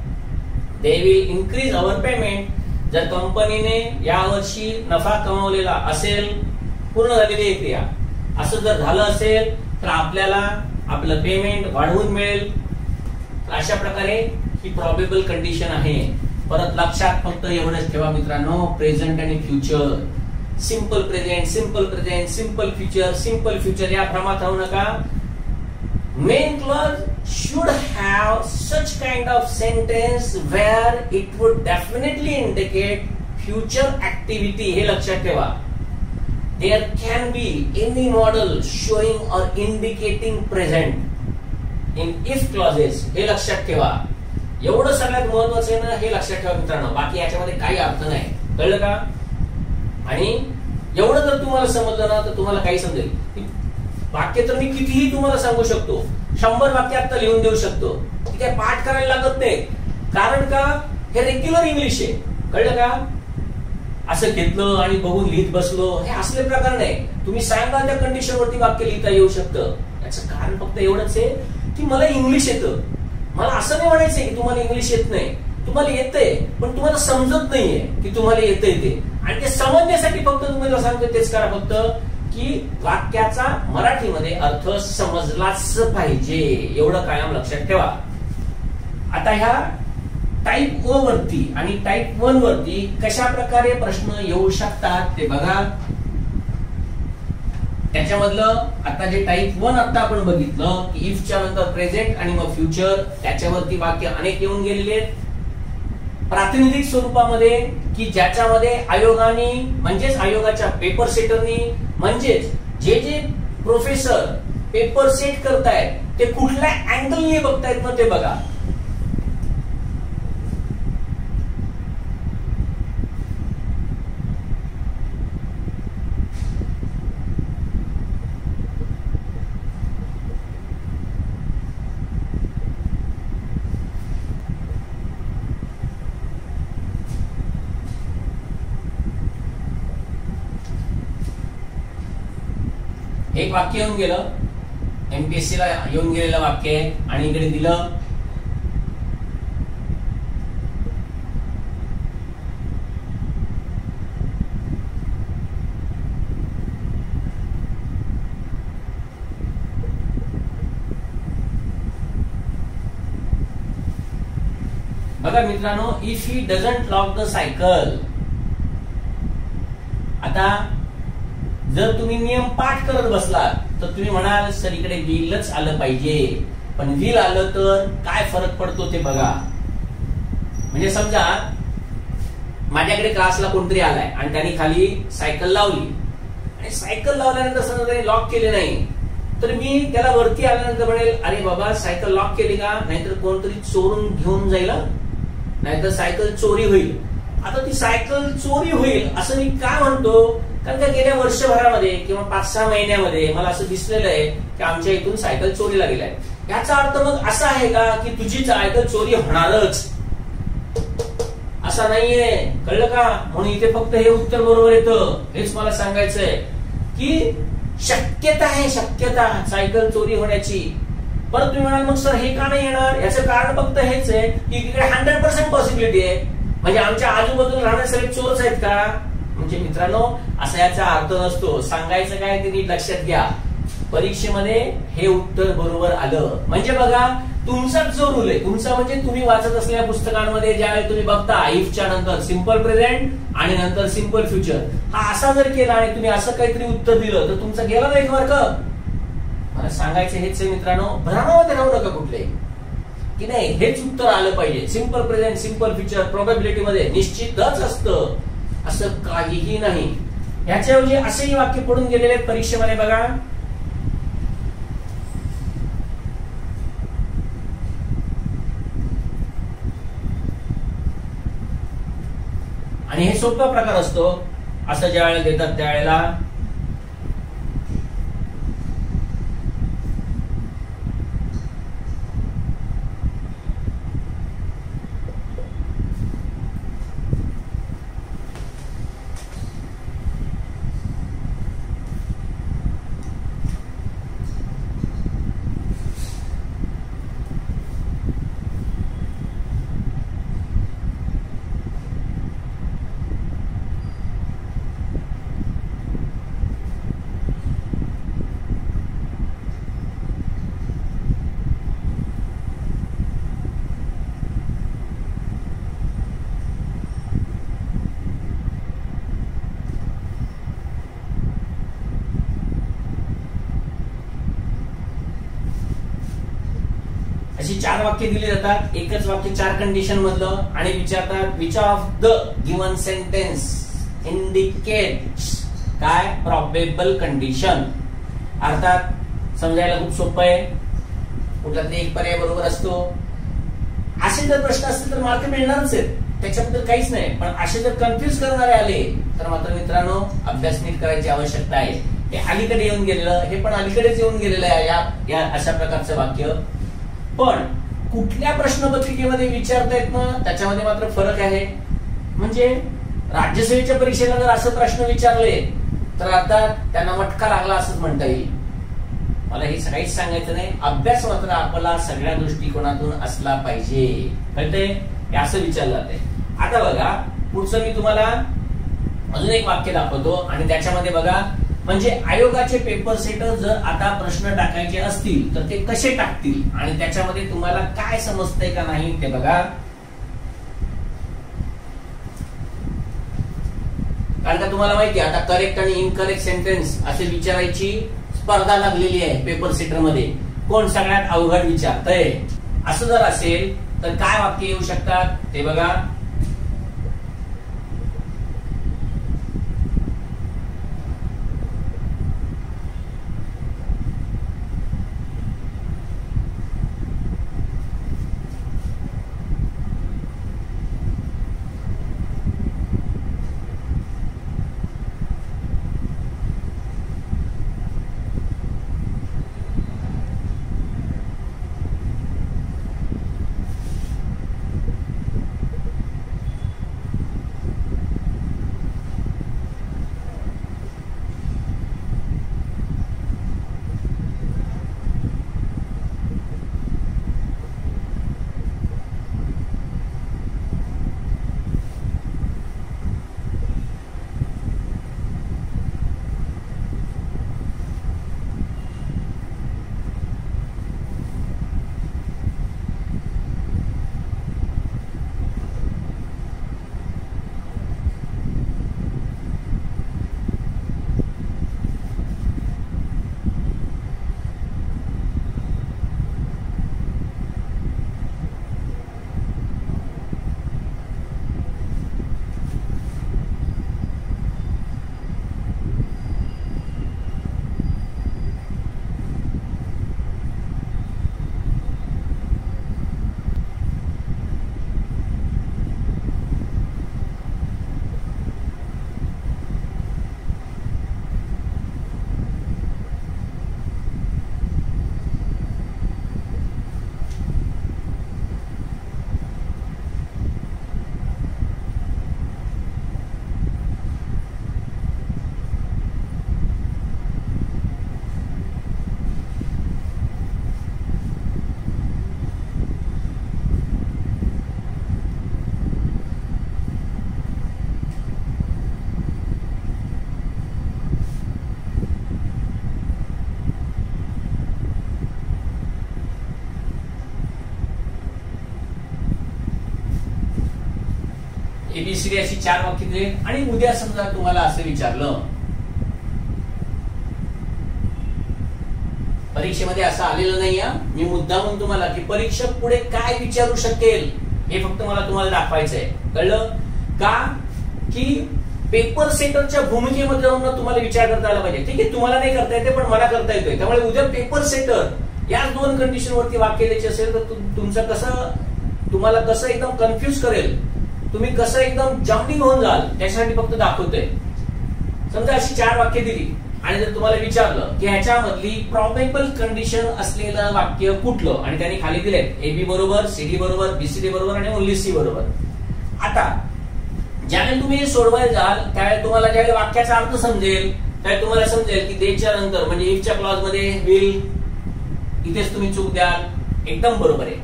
A: they will increase our payment. जर कंपनीने यावर्षी नफा कमावलेला असेल, पूर्ण झालेली आहे क्रिया, असं जर झालं असेल तर आपल्याला आपलं पेमेंट वाढवून मिळेल. अशा प्रकारे ही प्रॉबेबल कंडिशन आहे. परत लक्षात फक्त एवढंच ठेवा मित्रांनो, प्रेझेंट आणि future, simple present, simple present, simple future, simple future या भ्रमात राहू नका. Main clause should have such kind of sentence where it would definitely indicate future activity. हे लक्षात ठेवा. There can be any model showing or indicating present in if clauses. हे लक्षात ठेवा. एवढं सगळ्यात महत्वाचं आहे ना, हे लक्षात ठेवा मित्रांनो. बाकी याच्यामध्ये काही अर्थ नाही. कळलं का? आणि एवढं जर तुम्हाला समजलं ना तर तुम्हाला काही समजेल. वाक्य तर मी कितीही तुम्हाला सांगू शकतो, 100 वाक्य आता लिहून देऊ शकतो. ते पाठ करायला लागत नाही, कारण का हे रेग्युलर इंग्लिश आहे. कळलं का? असं घेतलं आणि बघून लिहित बसलो हे असले प्रकार नाही. तुम्ही सांगा त्या कंडिशन वरती वाक्य लिहिता येऊ शकतं. याचं कारण फक्त एवढंच आहे की मला इंग्लिश येतं. मला असं नाही म्हणायचंय की तुम्हाला इंग्लिश येत नाही. तुम्हाला येतंय पण तुम्हाला समजत नाहीये की तुम्हाला येतंय ते. आणि ते समजण्यासाठी फक्त तुम्हाला सांगतो तेच करा. फक्त की वाक्याचा मराठीमध्ये अर्थ समजलाच पाहिजे, एवढं कायम लक्षात ठेवा. आता ह्या टाईप ओ वरती आणि टाईप 1 वरती कशा प्रकारे प्रश्न येऊ शकतात ते बघा. त्याच्यामधलं आता जे टाईप 1 आता आपण बघितलं की इफच्या नंतर प्रेझेंट आणि मग फ्युचर, त्याच्यावरती वाक्य अनेक येऊन गेलेले आहेत. प्रातिनिधिक स्वरूपामध्ये की ज्याच्यामध्ये आयोगाने म्हणजेच आयोगाच्या पेपर सेटरनी म्हणजेच जे जे प्रोफेसर पेपर सेट करतायत ते कुठल्या अँगलने बघतायत ना ते बघा. एक वाक्य येऊन गेलं, एमपीएससी ला येऊन गेलेलं वाक्य आहे आणि इकडे दिलं बघा मित्रांनो, if he doesn't lock the cycle. आता जर तुम्ही नियम पाठ करत बसलात तर तुम्ही म्हणाल सर इकडे व्हीलच आलं पाहिजे, पण व्हील आलं तर काय फरक पडतो ते बघा. म्हणजे समजा माझ्याकडे क्लासला कोणतरी आलाय आणि त्याने खाली सायकल लावली आणि सायकल लावल्यानंतर समजा त्याने लॉक केले नाही, तर मी त्याला वरती आल्यानंतर म्हणेल अरे बाबा सायकल लॉक केली का, नाहीतर कोणतरी चोरून घेऊन जाईल, नाहीतर सायकल चोरी होईल. आता ती सायकल चोरी होईल असं मी का म्हणतो, कारण का गेल्या वर्षभरामध्ये किंवा 5-6 महिन्यामध्ये मला असं दिसलेलं आहे की आमच्या इथून सायकल चोरीला गेलाय. याचा अर्थ मग असा आहे का की तुझी सायकल चोरी होणारच, असा नाहीये, कळलं का. म्हणून इथे फक्त हे उत्तर बरोबर येतं, हेच मला सांगायचंय की शक्यता आहे, शक्यता सायकल चोरी होण्याची. परत तुम्ही म्हणाल मग सर हे का नाही येणार, याचं कारण फक्त हेच आहे की इकडे 100% पॉसिबिलिटी आहे, म्हणजे आमच्या आजूबाजूला राहणारे सगळे चोरच आहेत का. म्हणजे मित्रांनो असा याचा अर्थ नसतो. सांगायचं काय ते नीट लक्षात घ्या, परीक्षेमध्ये हे उत्तर बरोबर आलं म्हणजे बघा तुमचाच जो रूल आहे, तुमचा म्हणजे तुम्ही वाचत असलेल्या पुस्तकांमध्ये ज्यावेळी तुम्ही बघता इफच्या नंतर सिंपल प्रेझेंट आणि नंतर सिंपल फ्युचर, हा असा जर केला आणि तुम्ही असं काहीतरी उत्तर दिलं तर तुमचा गेला नाही मार्क. मला सांगायचं हेच आहे मित्रांनो, भ्रमामध्ये राहू नका कुठले की नाही हेच उत्तर आलं पाहिजे. Simple present simple future probability मध्ये निश्चितच असतं असं काहीही नाही. ह्याच्याऐवजी असेही वाक्य पडून गेलेले आहेत परीक्षेमध्ये बघा. आणि हे सोपा प्रकार असतो, असं ज्या वेळेला देतात त्यावेळेला अशी 4 वाक्य दिली जातात, एकच वाक्य 4 कंडिशन मधलं, आणि विचारतात which of the given sentence indicates काय प्रोबेबल कंडिशन. अर्थात समजायला खूप सोपं आहे, कुठला एक पर्याय बरोबर असतो. असे जर प्रश्न असतील तर मार्क मिळणारच आहेत, त्याच्याबद्दल काहीच नाही. पण असे जर कन्फ्युज करणारे आले तर मात्र मित्रांनो अभ्यास नीट करायची आवश्यकता आहे. हे अलीकडे येऊन गेलेलं, हे पण अलीकडेच येऊन गेलेलं आहे या अशा प्रकारचं वाक्य. पण कुठल्या प्रश्नपत्रिकेमध्ये विचारता येत ना त्याच्यामध्ये मात्र फरक आहे. म्हणजे राज्यसेवेच्या परीक्षेला जर असं प्रश्न विचारले तर आता त्यांना मटका लागला असंच म्हणता येईल. मला हे काहीच सांगायचं नाही, अभ्यास मात्र आपला सगळ्या दृष्टिकोनातून असला पाहिजे, कळतंय. हे असं विचारलं जाते. आता बघा पुढचं मी तुम्हाला अजून एक वाक्य दाखवतो आणि त्याच्यामध्ये बघा म्हणजे आयोगाचे पेपर सेटर जर आता प्रश्न टाकायचे असतील तर ते कसे टाकतील आणि त्याच्यामध्ये तुम्हाला काय समजतंय का नाही ते बघा. कारण का तुम्हाला माहिती आहे आता करेक्ट आणि इनकरेक्ट सेंटेन्स असे विचारायची स्पर्धा लागलेली आहे पेपर सेटर मध्ये. कोण सगळ्यात अवघड विचारतंय असं जर असेल तर काय वाक्य येऊ शकतात ते बघा. एबीसीडी अशी 4 वाक्य दिली आणि उद्या समजा तुम्हाला असं विचारलं परीक्षेमध्ये असं आलेलं नाही. मी मुद्दामून तुम्हाला की परीक्षक पुढे काय विचारू शकेल हे फक्त मला तुम्हाला दाखवायचंय. कळलं का की पेपर सेटरच्या भूमिकेमध्ये जाऊन तुम्हाला विचार करता आला पाहिजे. ठीक आहे तुम्हाला नाही करता येते पण मला करता येतोय. त्यामुळे उद्या पेपर सेटर या 2 कंडिशन वरती वाक्य द्यायचे असेल तर तुमचं कसं तुम्हाला कसं एकदम कन्फ्युज करेल तुम्ही कसं एकदम जम्पिंग होऊन जाल त्याच्यासाठी फक्त दाखवतोय. समजा अशी 4 वाक्य दिली आणि जर तुम्हाला विचारलं की ह्याच्यामधली प्रॉबेबल कंडिशन असलेलं वाक्य कुठलं आणि त्यांनी खाली दिलेत एबी बरोबर सीडी बरोबर बीसीडी बरोबर आणि ओनली सी बरोबर. आता ज्यावेळेला तुम्ही सोडवायला जाल त्यावेळेला तुम्हाला ज्यावेळेला वाक्याचा अर्थ समजेल त्यावेळेला तुम्हाला समजेल की देच्या नंतर म्हणजे इफच्या क्लॉज मध्ये विल इथेच तुम्ही चूक द्याल. एकदम बरोबर आहे.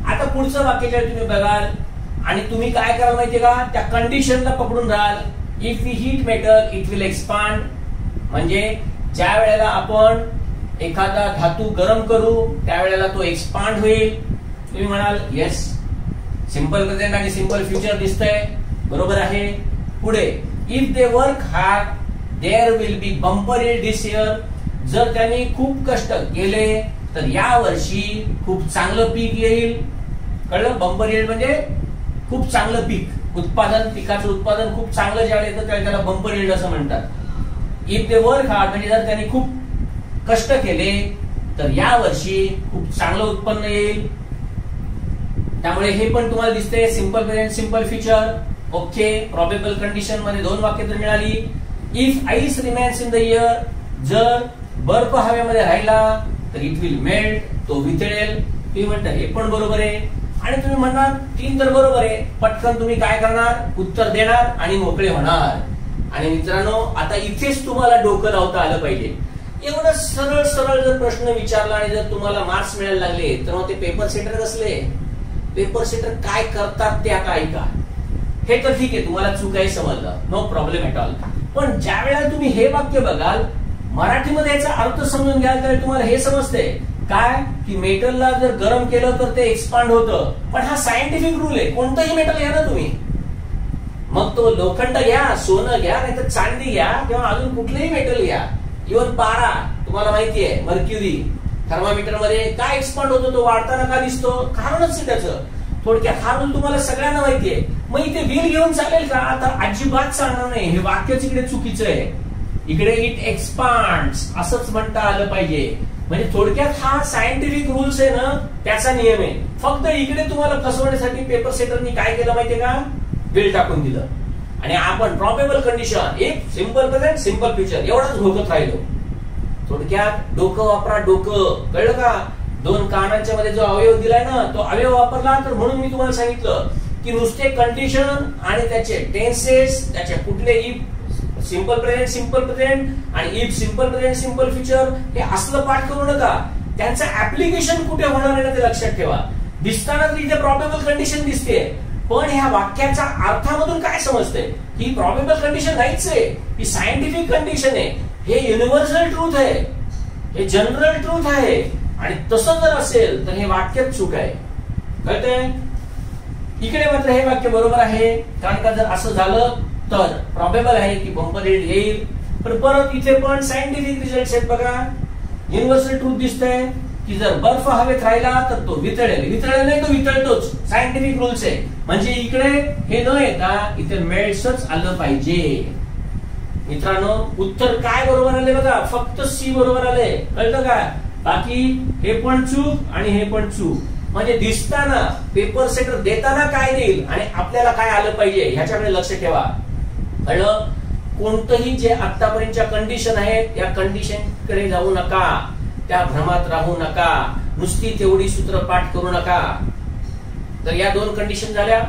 A: आता पुढचं वाक्य ज्यावेळेला तुम्ही बघाल आणि तुम्ही काय कराल माहितीये का त्या कंडिशनला पकडून राहाल. If we heat metal it will expand म्हणजे ज्या वेळेला आपण एखादा धातू गरम करू त्यावेळेला तो एक्सपांड होईल. तुम्ही म्हणाल येस सिंपल प्रेझेंट आणि सिंपल फ्युचर दिसतंय बरोबर आहे. पुढे if they work hard there will be bumper yield this year जर त्यांनी खूप कष्ट केले तर या वर्षी खूप चांगलं पीक येईल. कळलं बंपर यील्ड म्हणजे खूप चांगलं पीक उत्पादन पिकाचं उत्पादन खूप चांगलं ज्यावेळेला येतं त्यावेळेला त्याला बंपर यील्ड असं म्हणतात. इफ दे वर्क हार्ड म्हणजे जर त्यांनी खूप कष्ट केले तर या वर्षी खूप चांगलं उत्पन्न येईल. त्यामुळे हे पण तुम्हाला दिसते simple present simple future. Okay probable condition मध्ये 2 वाक्य तर मिळाली. If ice remains in the year जर बर्फ हवेमध्ये राहिला तर इट विल मेल्ट तो वितळेल. तुम्ही म्हणता हे पण बरोबर आहे आणि तुम्ही म्हणणार 3 तर बरोबर आहे. पटकन तुम्ही काय करणार उत्तर देणार आणि मोकळे होणार. आणि मित्रांनो आता इथेच तुम्हाला डोकं लावता आलं पाहिजे. एवढं सरळ सरळ जर प्रश्न विचारला आणि जर तुम्हाला मार्क्स मिळायला लागले तर मग ते पेपर सेटर कसले पेपर सेटर काय करतात ते आता ऐका. हे तर ठीक आहे तुम्हाला चूक आहे समजलं नो प्रॉब्लेम एट ऑल. पण ज्या वेळेला तुम्ही हे वाक्य बघाल, मराठीमध्ये याचा अर्थ समजून घ्याल तर तुम्हाला हे समजते काय की मेटलला जर गरम केलं तर ते एक्सपांड होतं. पण हा सायंटिफिक रूल आहे. कोणतंही मेटल घ्या ना तुम्ही, मग तो लोखंड घ्या, सोनं घ्या, नाही तर चांदी घ्या किंवा अजून कुठलेही मेटल घ्या, इव्हन पारा, तुम्हाला माहिती आहे मर्क्युरी थर्मामीटर मध्ये काय एक्सपांड होतो, तो वाढताना का दिसतो, कारणच आहे त्याचं. थोडक्यात हा रूल तुम्हाला सगळ्यांना माहिती आहे. मग इथे व्हील घेऊन चालेल का, तर अजिबात चालणार नाही. हे वाक्यच इकडे चुकीचं आहे. इकडे इट एक्सपांड्स असंच म्हणता आलं पाहिजे. म्हणजे थोडक्यात हा सायंटिफिक रूल्स आहे ना, त्याचा नियम आहे. फक्त इकडे तुम्हाला फसवण्यासाठी पेपर सेटरनी काय केलं माहितीये का, बिल टाकून दिलं आणि आपण प्रॉबेबल कंडिशन, एक सिंपल प्रेझेंट सिंपल फ्युचर एवढाच भोगत राहिलो. थोडक्यात डोकं वापरा, डोकं, कळलं का. दोन कानांच्या मध्ये जो अवयव दिलाय ना, तो अवयव वापरला तर म्हणून मी तुम्हाला सांगितलं की नुसते कंडिशन आणि त्याचे टेन्सेस, त्याचे कुठले if simple present simple present आणि if simple present simple future हे असलं पाठ करू नका. त्यांचं ऍप्लिकेशन कुठे होणार आहे ना ते लक्षात ठेवा. दिसताना तर इथे प्रॉबेबल कंडिशन दिसते, पण ह्या वाक्याच्या अर्थामधून काय समजते, ही प्रॉबेबल कंडिशन नाहीच आहे, ही सायंटिफिक कंडिशन आहे. हे युनिव्हर्सल ट्रूथ आहे, हे जनरल ट्रूथ आहे. आणि तसं जर असेल तर हे वाक्यच चूक आहे. कळतंय. इकडे मात्र हे वाक्य बरोबर आहे, कारण का जर असं झालं तर प्रॉबेबल आहे की बंपर रेट येईल. पण परत इथे पण सायंटिफिक रिझल्ट आहेत बघा. युनिव्हर्सल ट्रूथ दिसतंय की जर बर्फ हवेत राहिला तर तो वितळेल, वितळेल नाही तो वितळतोच. सायंटिफिक रूल्स आहे. म्हणजे इकडे हे न येता इथे मेल्ट्सच आलं पाहिजे. मित्रांनो उत्तर काय बरोबर आले बघा, फक्त सी बरोबर आले. कळतं का. बाकी हे पण चूक आणि हे पण चूक. म्हणजे दिसताना पेपर सेटर देताना काय देईल आणि आपल्याला काय आलं पाहिजे ह्याच्याकडे लक्ष ठेवा. कळलं. कोणतंही जे आतापर्यंतच्या कंडिशन आहेत या कंडिशन कडे जाऊ नका, त्या भ्रमात राहू नका, नुसती तेवढी सूत्र पाठ करू नका. तर या दोन कंडिशन झाल्या.